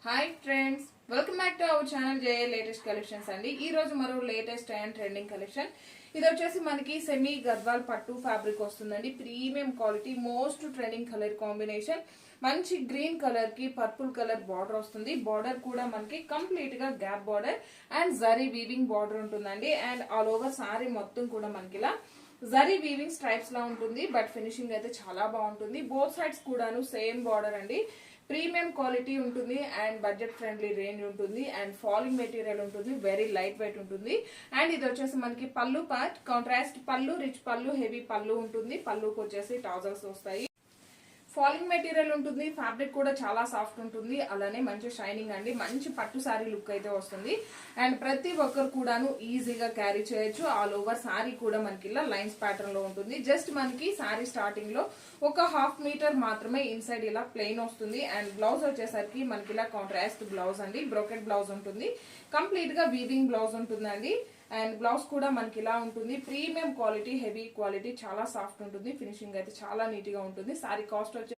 Hi friends, welcome back to our channel J latest collections అండి. ఈ రోజు మరో లేటెస్ట్ అండ్ ట్రెండింగ్ కలెక్షన్. ఇది వచ్చేసి మనకి సెమీ గద్వాల్ పట్టు ఫ్యాబ్రిక్ వస్తుందండి. Premium quality, most trending colour combination. మంచి గ్రీన్ కలర్ కి పర్పుల్ కలర్ బార్డర్ వస్తుంది. బార్డర్ కూడా మనకి కంప్లీట్ గా gap border and zari weaving border ఉంటుందండి. అండ్ ఆల్ ఓవర్ సారీ మొత్తం కూడా మనకి ఇలా జరీ వీవింగ్ స్ట్రైప్స్ లా ఉంటుంది. బట్ ఫినిషింగ్ అయితే చాలా బాగుంటుంది. బోత్ సైడ్స్ కూడాను సేమ్ బార్డర్ అండి. ప్రీమియం క్వాలిటీ ఉంటుంది అండ్ బడ్జెట్ ఫ్రెండ్లీ రేంజ్ ఉంటుంది అండ్ ఫాలింగ్ మెటీరియల్ ఉంటుంది. వెరీ లైట్ వెయిట్ ఉంటుంది. అండ్ ఇది వచ్చేసి మనకి పళ్ళు పార్ట్, కాంట్రాస్ట్ పళ్ళు, రిచ్ పళ్ళు, హెవీ పళ్ళు ఉంటుంది. పళ్ళుకి వచ్చేసి ట్రౌజర్స్ వస్తాయి. ఫాలింగ్ మెటీరియల్ ఉంటుంది. ఫ్యాబ్రిక్ కూడా చాలా సాఫ్ట్ ఉంటుంది. అలానే మంచి షైనింగ్ అండి. మంచి పట్టు సారీ లుక్ అయితే వస్తుంది. అండ్ ప్రతి ఒక్కరు కూడాను ఈజీగా క్యారీ చేయొచ్చు. ఆల్ ఓవర్ సారీ కూడా మనకి ఇలా లైన్స్ ప్యాటర్న్ లో ఉంటుంది. జస్ట్ మనకి సారీ స్టార్టింగ్ లో ఒక హాఫ్ మీటర్ మాత్రమే ఇన్సైడ్ ఇలా ప్లెయిన్ వస్తుంది. అండ్ బ్లౌజ్ వచ్చేసరికి మనకి ఇలా కాంట్రాస్ట్ బ్లౌజ్ అండి. బ్రోకెట్ బ్లౌజ్ ఉంటుంది. కంప్లీట్ గా వీవింగ్ బ్లౌజ్ ఉంటుందండి. అండ్ బ్లౌజ్ కూడా మనకి ఇలా ఉంటుంది. ప్రీమియం క్వాలిటీ, హెవీ క్వాలిటీ, చాలా సాఫ్ట్ ఉంటుంది. ఫినిషింగ్ అయితే చాలా నీట్ గా ఉంటుంది. సారీ కాస్ట్ వచ్చి